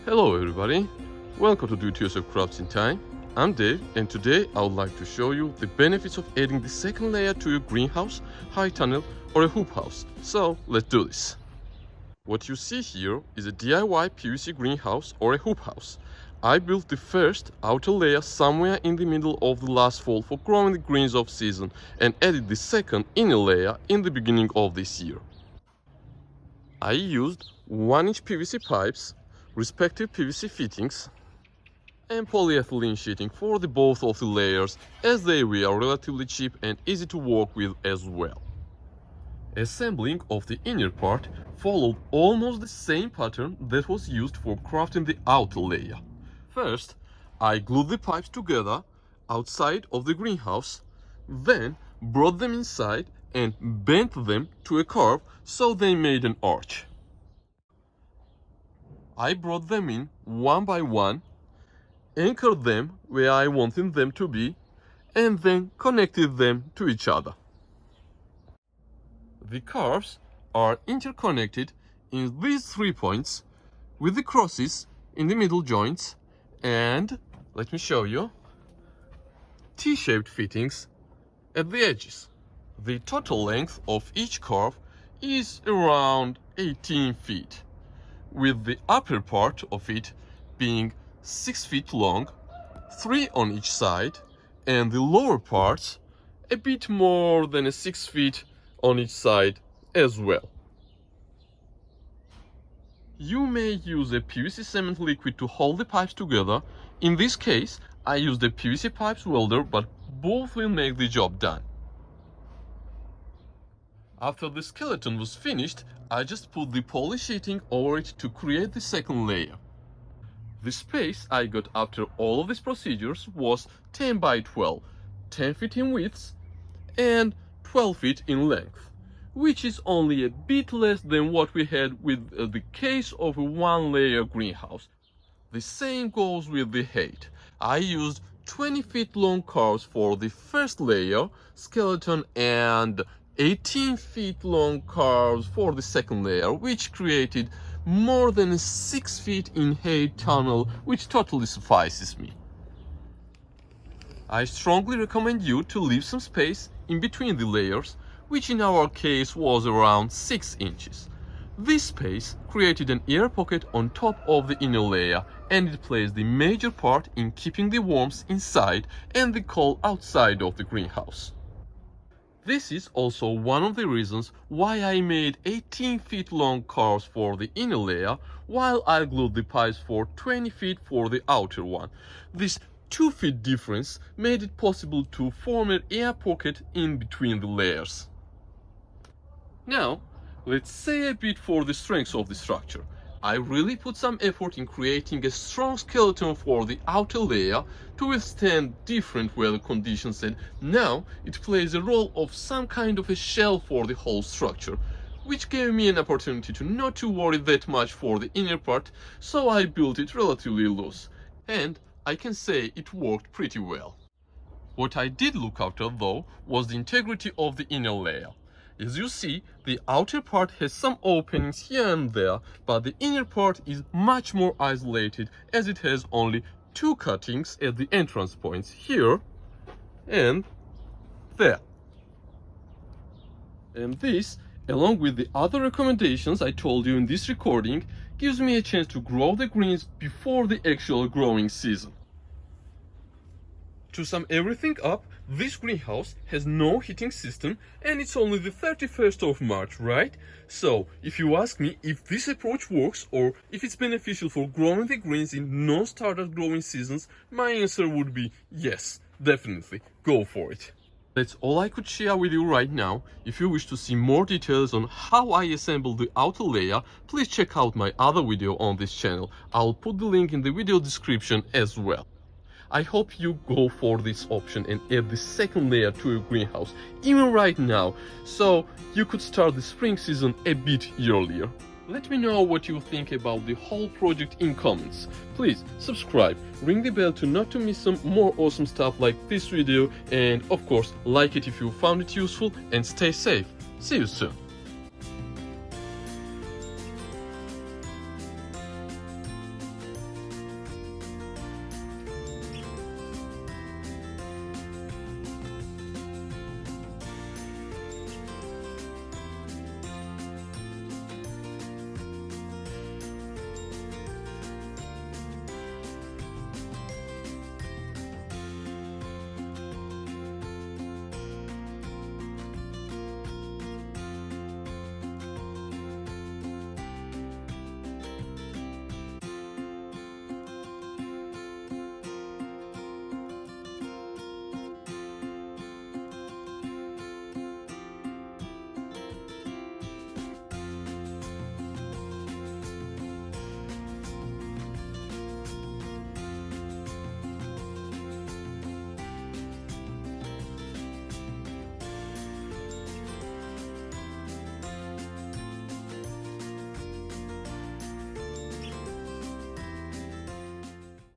Hello everybody, welcome to Do It Yourself Crafts in Time. I'm Dave, and today I would like to show you the benefits of adding the second layer to your greenhouse, high tunnel or a hoop house. So let's do this. What you see here is a DIY PVC greenhouse or a hoop house. I built the first outer layer somewhere in the middle of the last fall for growing the greens off season and added the second inner layer in the beginning of this year. I used 1-inch PVC pipes, respective PVC fittings and polyethylene sheeting for the both of the layers, as they were relatively cheap and easy to work with as well. Assembling of the inner part followed almost the same pattern that was used for crafting the outer layer. First, I glued the pipes together outside of the greenhouse, then brought them inside and bent them to a curve so they made an arch. I brought them in one by one, anchored them where I wanted them to be, and then connected them to each other. The curves are interconnected in these 3 points with the crosses in the middle joints and, let me show you, T-shaped fittings at the edges. The total length of each curve is around 18 feet. With the upper part of it being 6 feet long, 3 on each side, and the lower parts a bit more than 6 feet on each side as well. You may use a PVC cement liquid to hold the pipes together. In this case, I used a PVC pipes welder, but both will make the job done. After the skeleton was finished, I just put the poly sheeting over it to create the second layer. The space I got after all of these procedures was 10 by 12, 10 feet in width and 12 feet in length, which is only a bit less than what we had with the case of a one-layer greenhouse. The same goes with the height. I used 20 feet long curves for the first layer, skeleton, and 18 feet long curves for the second layer, which created more than 6 feet in height tunnel, which totally suffices me. I strongly recommend you to leave some space in between the layers, which in our case was around 6 inches. This space created an air pocket on top of the inner layer, and it plays the major part in keeping the warmth inside and the cold outside of the greenhouse. This is also one of the reasons why I made 18 feet long curves for the inner layer, while I glued the pipes for 20 feet for the outer one. This 2 feet difference made it possible to form an air pocket in between the layers. Now, let's say a bit for the strength of the structure. I really put some effort in creating a strong skeleton for the outer layer to withstand different weather conditions, and now it plays a role of some kind of a shell for the whole structure, which gave me an opportunity to not to worry that much for the inner part, so I built it relatively loose, and I can say it worked pretty well. What I did look after though was the integrity of the inner layer. As you see, the outer part has some openings here and there, but the inner part is much more isolated, as it has only 2 cuttings at the entrance points, here and there. And this, along with the other recommendations I told you in this recording, gives me a chance to grow the greens before the actual growing season. To sum everything up, this greenhouse has no heating system and it's only the 31st of March, right? So, if you ask me if this approach works or if it's beneficial for growing the greens in non-startup growing seasons, my answer would be yes, definitely, go for it. That's all I could share with you right now. If you wish to see more details on how I assembled the outer layer, please check out my other video on this channel. I'll put the link in the video description as well. I hope you go for this option and add the second layer to your greenhouse, even right now, so you could start the spring season a bit earlier. Let me know what you think about the whole project in comments. Please subscribe, ring the bell to not to miss some more awesome stuff like this video, and of course like it if you found it useful, and stay safe. See you soon.